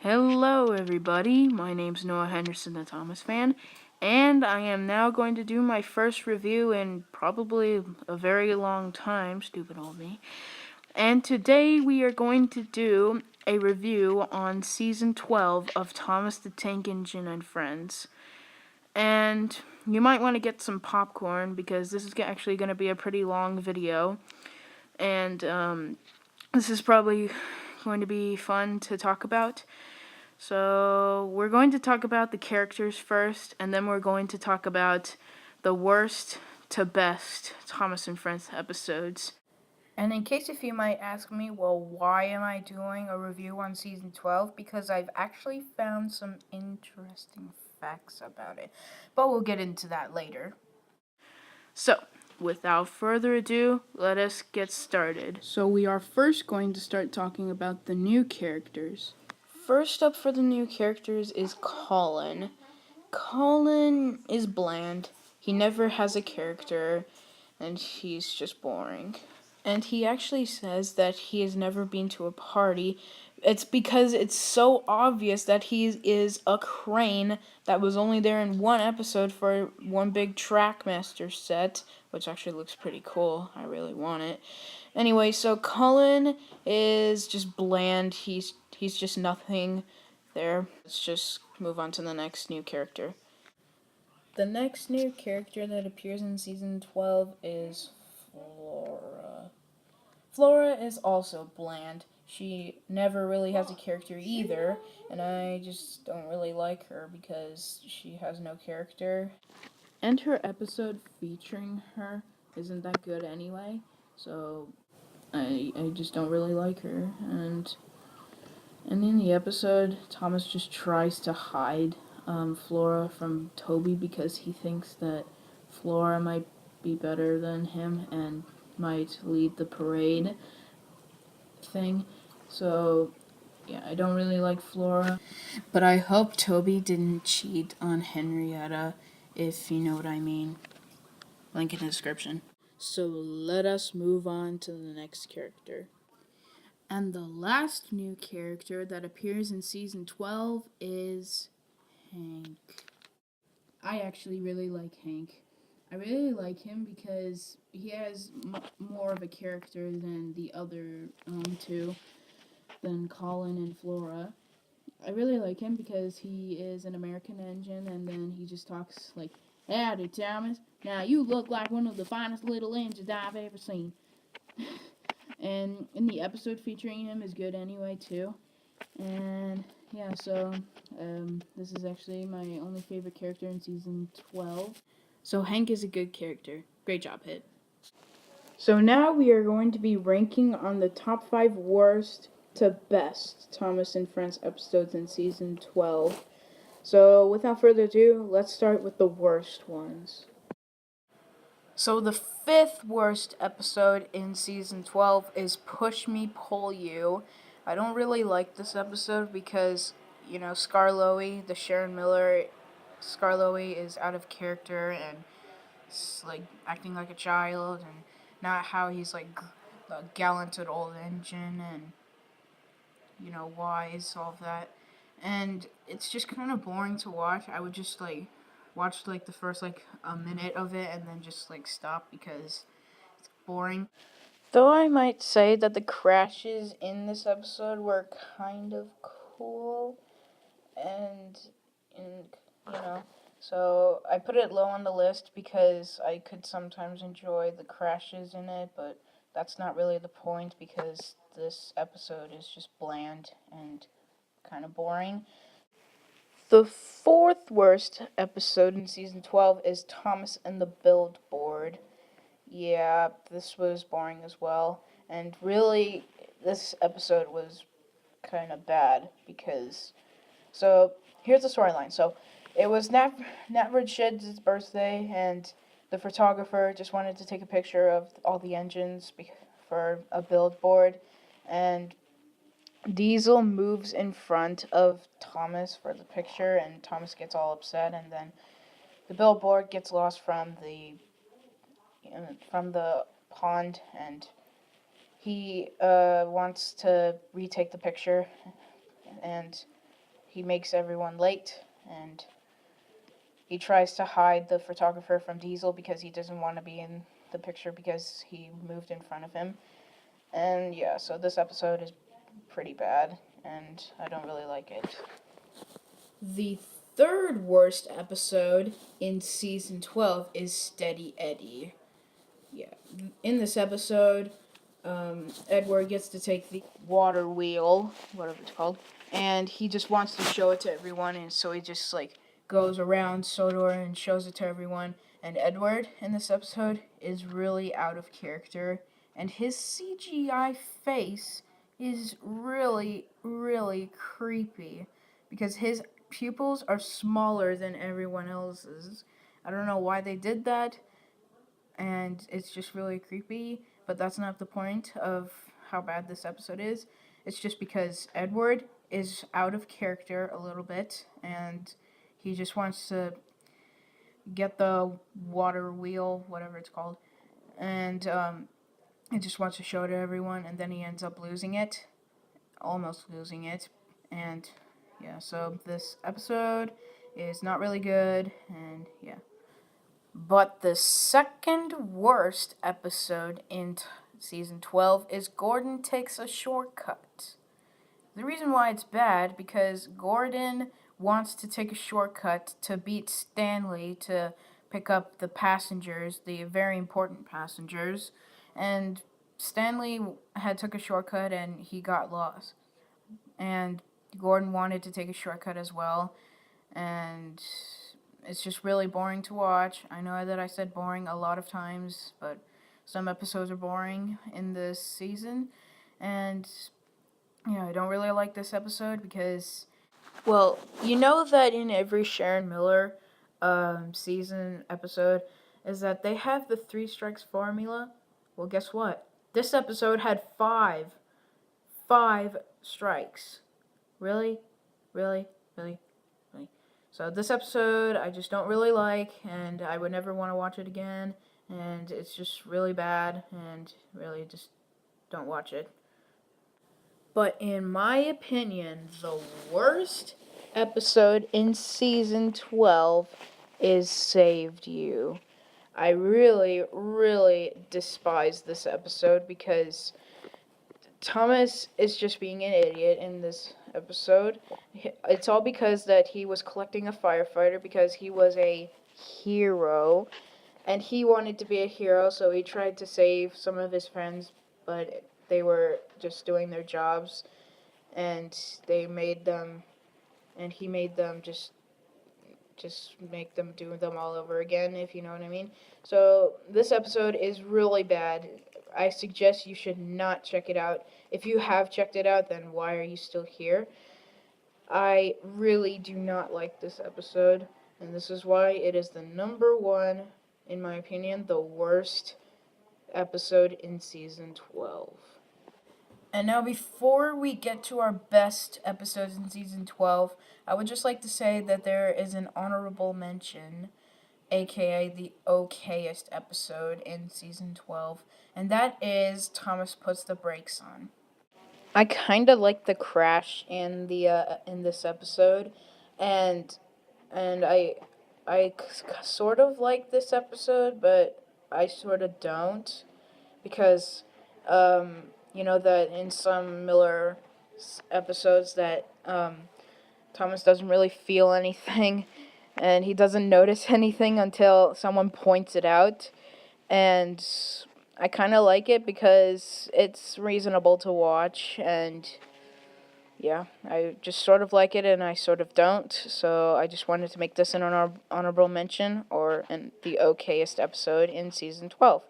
Hello, everybody. My name's Noah Henderson, the Thomas fan, and I am now going to do my first review in probably a very long time. Stupid old me. And today we are going to do a review on season 12 of Thomas the Tank Engine and Friends. And you might want to get some popcorn because this is actually going to be a pretty long video. And this is probably going to be fun to talk about. So we're going to talk about the characters first, and then we're going to talk about the worst to best Thomas and Friends episodes. And in case if you might ask me, well, why am I doing a review on season 12? Because I've actually found some interesting facts about it. But we'll get into that later. So, without further ado, let us get started. So we are first going to start talking about the new characters. First up for the new characters is Colin. Colin is bland. He never has a character, and he's just boring. And he actually says that he has never been to a party. It's because it's so obvious that he is a crane that was only there in one episode for one big Trackmaster set, which actually looks pretty cool. I really want it. Anyway, so Cullen is just bland. He's just nothing there. Let's just move on to the next new character. The next new character that appears in season 12 is Flora. Flora is also bland. She never really has a character either, and I just don't really like her because she has no character. And her episode featuring her isn't that good anyway, so I just don't really like her. And in the episode, Thomas just tries to hide Flora from Toby because he thinks that Flora might be better than him and might lead the parade thing. So, yeah, I don't really like Flora. But I hope Toby didn't cheat on Henrietta, if you know what I mean. Link in the description. So let us move on to the next character. And the last new character that appears in season 12 is Hank. I actually really like Hank. I really like him because he has more of a character than the other two, than Colin and Flora. I really like him because he is an American engine, and then he just talks like, "Howdy, Thomas. Now you look like one of the finest little engines I've ever seen." And in the episode featuring him is good anyway too. And yeah, so this is actually my only favorite character in season 12. So Hank is a good character. Great job, Hit. So now we are going to be ranking on the top 5 worst to best Thomas and Friends episodes in season 12. So without further ado, let's start with the worst ones. So the 5th worst episode in season 12 is Push Me, Pull You. I don't really like this episode because, Skarloey, the Sharon Miller, Skarloey is out of character and like acting like a child, and not how he's like a gallant old engine and wise, all of that. And it's just kind of boring to watch. I would just watch the first a minute of it and then just stop because it's boring. Though I might say that the crashes in this episode were kind of cool, and you know, so I put it low on the list because I could sometimes enjoy the crashes in it, but that's not really the point because this episode is just bland and kind of boring. The 4th worst episode in season 12 is Thomas and the Billboard. Yeah, this was boring as well. And really, this episode was kind of bad because... So, here's the storyline. So, it was Nat Shed's birthday, and the photographer just wanted to take a picture of all the engines for a billboard. And Diesel moves in front of Thomas for the picture, and Thomas gets all upset, and then the billboard gets lost from the pond, and he wants to retake the picture, and he makes everyone late, and he tries to hide the photographer from Diesel because he doesn't want to be in the picture because he moved in front of him. And yeah, so this episode is pretty bad, and I don't really like it. The third worst episode in season 12 is Steady Eddie. Yeah, in this episode, Edward gets to take the water wheel, whatever it's called, and he just wants to show it to everyone, and so he just goes around Sodor and shows it to everyone. And Edward in this episode is really out of character, and his CGI face is really, really creepy because his pupils are smaller than everyone else's. I don't know why they did that, and it's just really creepy, but that's not the point of how bad this episode is. It's just because Edward is out of character a little bit, and he just wants to get the water wheel, whatever it's called, and he just wants to show it to everyone, and then he ends up losing it, almost losing it, and yeah, so this episode is not really good, and yeah. But the second worst episode in season 12 is Gordon Takes a Shortcut. The reason why it's bad because Gordon wants to take a shortcut to beat Stanley to pick up the passengers, the very important passengers, and Stanley had took a shortcut and he got lost. And Gordon wanted to take a shortcut as well, and it's just really boring to watch. I know that I said boring a lot of times, but some episodes are boring in this season. And yeah, I don't really like this episode because, well, you know that in every Sharon Miller season episode is that they have the 3 strikes formula. Well, guess what? This episode had 5 strikes. Really? Really? Really? So this episode I just don't really like, and I would never want to watch it again, and it's just really bad, and really just don't watch it. But in my opinion, the worst episode in season 12 is Saved You. I really, really despise this episode because Thomas is just being an idiot in this episode. It's all because that he was collecting a firefighter because he was a hero, and he wanted to be a hero, so he tried to save some of his friends, but they were just doing their jobs, and he made them just make them do them all over again, if you know what I mean. So this episode is really bad. I suggest you should not check it out. If you have checked it out, then why are you still here? I really do not like this episode, and this is why it is the number 1, in my opinion, the worst episode in season 12. And now before we get to our best episodes in season 12, I would just like to say that there is an honorable mention, aka the okayest episode in season 12, and that is Thomas Puts the Brakes On. I kind of like the crash in this episode, and I sort of like this episode, but I sort of don't because you know that in some Miller episodes that Thomas doesn't really feel anything, and he doesn't notice anything until someone points it out, and I kind of like it because it's reasonable to watch, and yeah, I just sort of like it and I sort of don't, so I just wanted to make this an honorable mention, or in the okayest episode in season 12.